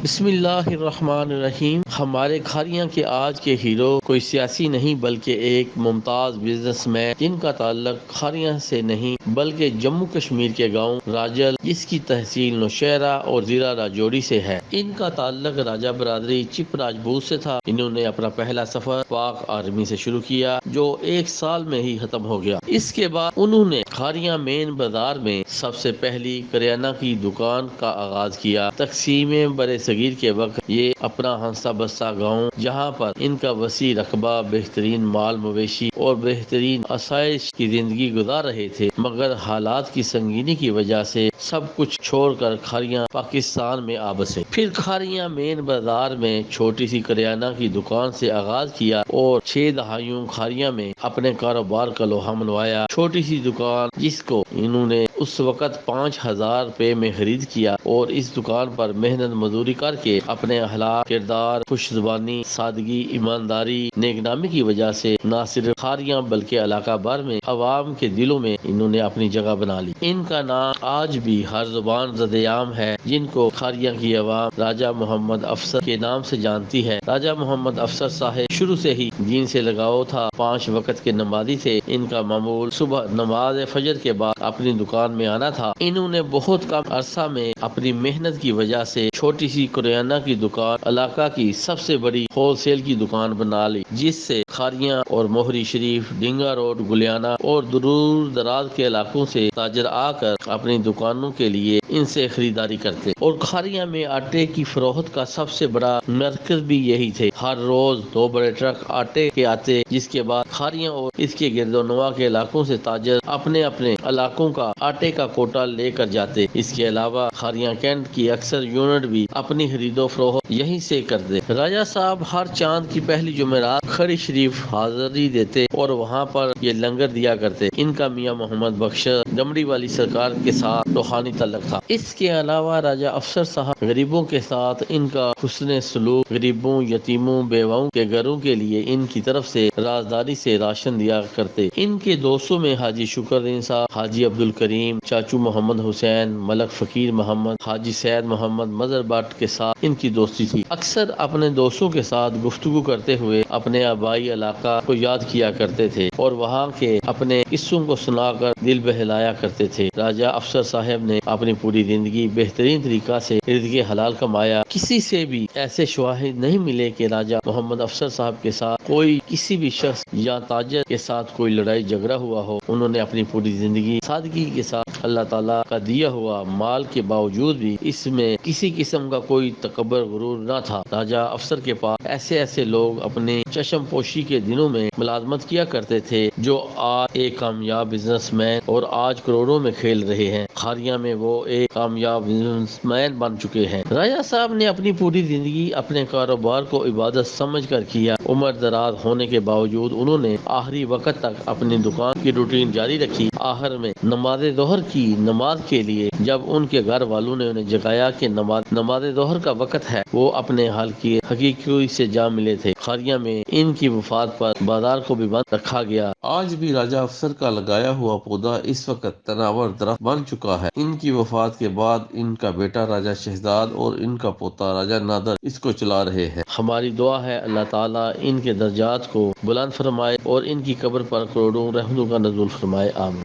بسم اللہ الرحمن الرحیم۔ ہمارے کھاریاں کے آج کے ہیرو کوئی سیاسی نہیں بلکہ ایک ممتاز بزنس مین جن کا تعلق کھاریاں سے نہیں بلکہ جموں کشمیر کے گاؤں راجل جس کی تحصیل نوشہرہ اور ضلع راجوری سے ہے۔ ان کا تعلق راجا برادری چپ راجپوت سے تھا۔ انہوں نے اپنا پہلا سفر پاک آرمی سے شروع کیا جو 1 سال میں ہی ختم ہو گیا۔ اس کے بعد انہوں نے کھاریاں مین بازار میں سب سے پہلی کریانہ کی دکان کا آغاز کیا۔ تقسیم برے صغیر کے وقت یہ اپنا ہنسا بستہ گاؤں جہاں پر ان کا وسیع رقبہ، بہترین مال مویشی اور بہترین آسائش کی زندگی گزار رہے تھے، مگر حالات کی سنگینی کی وجہ سے سب کچھ چھوڑ کر کھاریاں پاکستان میں آ بسے۔ پھر کھاریاں مین بازار میں چھوٹی سی کریانہ کی دکان سے آغاز کیا اور 6 دہائیوں کھاریاں میں اپنے کاروبار کا لوہا منوایا۔ چھوٹی سی دکان جس کو انہوں نے اس وقت 5,000 روپے میں خرید کیا اور اس دکان پر محنت مزدوری کر کے اپنے اخلاق، کردار، خوش زبانی، سادگی، ایمانداری، نیک نامی کی وجہ سے نہ صرف کھاریاں بلکہ علاقہ بھر میں عوام کے دلوں میں انہوں نے اپنی جگہ بنا لی۔ ان کا نام آج بھی ہر زبان زد عام ہے، جن کو کھاریاں کی عوام راجہ محمد افسر کے نام سے جانتی ہے۔ راجہ محمد افسر صاحب شروع سے ہی دین سے لگاؤ تھا، 5 وقت کے نمازی تھے۔ ان کا معمول صبح نماز فجر کے بعد اپنی دکان میں آنا تھا۔ انہوں نے بہت کم عرصہ میں اپنی محنت کی وجہ سے چھوٹی سی کریانہ کی دکان علاقہ کی سب سے بڑی ہول سیل کی دکان بنا لی، جس سے کھاریاں اور موہری شریف، ڈنگا روڈ، گلیانہ اور دور دراز کے علاقوں سے تاجر آ کر اپنی دکانوں کے لیے ان سے خریداری کرتے اور کھاریاں میں آٹے کی فروخت کا سب سے بڑا مرکز بھی یہی تھے۔ ہر روز 2 بڑے ٹرک آٹے کے آتے، جس کے بعد کھاریاں اور اس کے گرد و نواح کے علاقوں سے تاجر اپنے اپنے علاقوں کا آٹے کا کوٹا لے کر جاتے۔ اس کے علاوہ کھاریاں کینٹ کی اکثر یونٹ بھی اپنی خرید و فروخت یہیں سے کرتے۔ راجہ صاحب ہر چاند کی پہلی جمعرات کھڑی شریف حاضری دیتے اور وہاں پر یہ لنگر دیا کرتے۔ ان کا میاں محمد بخش دمڑی والی سرکار کے ساتھ روحانی تعلق تھا۔ اس کے علاوہ راجہ افسر صاحب غریبوں کے ساتھ ان کا حسن سلوک، غریبوں، یتیموں، بیواؤں کے گھروں کے لیے ان کی طرف سے رازداری سے راشن دیا کرتے۔ ان کے دوستوں میں حاجی شکردین صاحب، حاجی عبدالکریم، چاچو محمد حسین، ملک فقیر محمد، حاجی سید محمد مظہر بٹ کے ساتھ ان کی دوستی تھی۔ اکثر اپنے دوستوں کے ساتھ گفتگو کرتے ہوئے اپنے آبائی علاقہ کو یاد کیا کرتے تھے اور وہاں کے اپنے قصوں کو سنا کر دل بہلایا کرتے تھے۔ راجہ افسر صاحب نے اپنی پوری زندگی بہترین طریقہ سے رزق حلال کمایا۔ کسی سے بھی ایسے شواہد نہیں ملے کہ راجہ محمد افسر صاحب کے ساتھ کوئی کسی بھی شخص یا تاجر کے ساتھ کوئی لڑائی جھگڑا ہوا ہو۔ انہوں نے اپنی پوری زندگی سادگی کے ساتھ اللہ تعالیٰ کا دیا ہوا مال کے باوجود بھی اس میں کسی قسم کا کوئی تکبر غرور نہ تھا۔ راجہ افسر کے پاس ایسے لوگ اپنے چشم پوشی کے دنوں میں ملازمت کیا کرتے تھے جو آج ایک کامیاب بزنس مین اور آج کروڑوں میں کھیل رہے ہیں۔ کھاریاں میں وہ ایک کامیاب بزنس مین بن چکے ہیں۔ راجہ صاحب نے اپنی پوری زندگی اپنے کاروبار کو عبادت سمجھ کر کیا۔ عمر دراز ہونے کے باوجود انہوں نے آخری وقت تک اپنی دکان کی روٹین جاری رکھی۔ آخر میں نماز ظہر کی نماز کے لیے جب ان کے گھر والوں نے انہیں جگایا کہ نماز ظہر کا وقت ہے، وہ اپنے حال کی حقیقی سے جا ملے تھے۔ کھاریاں میں ان کی وفات پر بازار کو بھی بند رکھا گیا۔ آج بھی راجہ افسر کا لگایا ہوا پودا اس وقت تناور درخت بن چکا ہے۔ ان کی وفات کے بعد ان کا بیٹا راجہ شہزاد اور ان کا پوتا راجہ نادر اس کو چلا رہے ہیں۔ ہماری دعا ہے اللہ تعالیٰ ان کے درجات کو بلند فرمائے اور ان کی قبر پر کروڑوں رحمتوں کا نزول فرمائے، آمین۔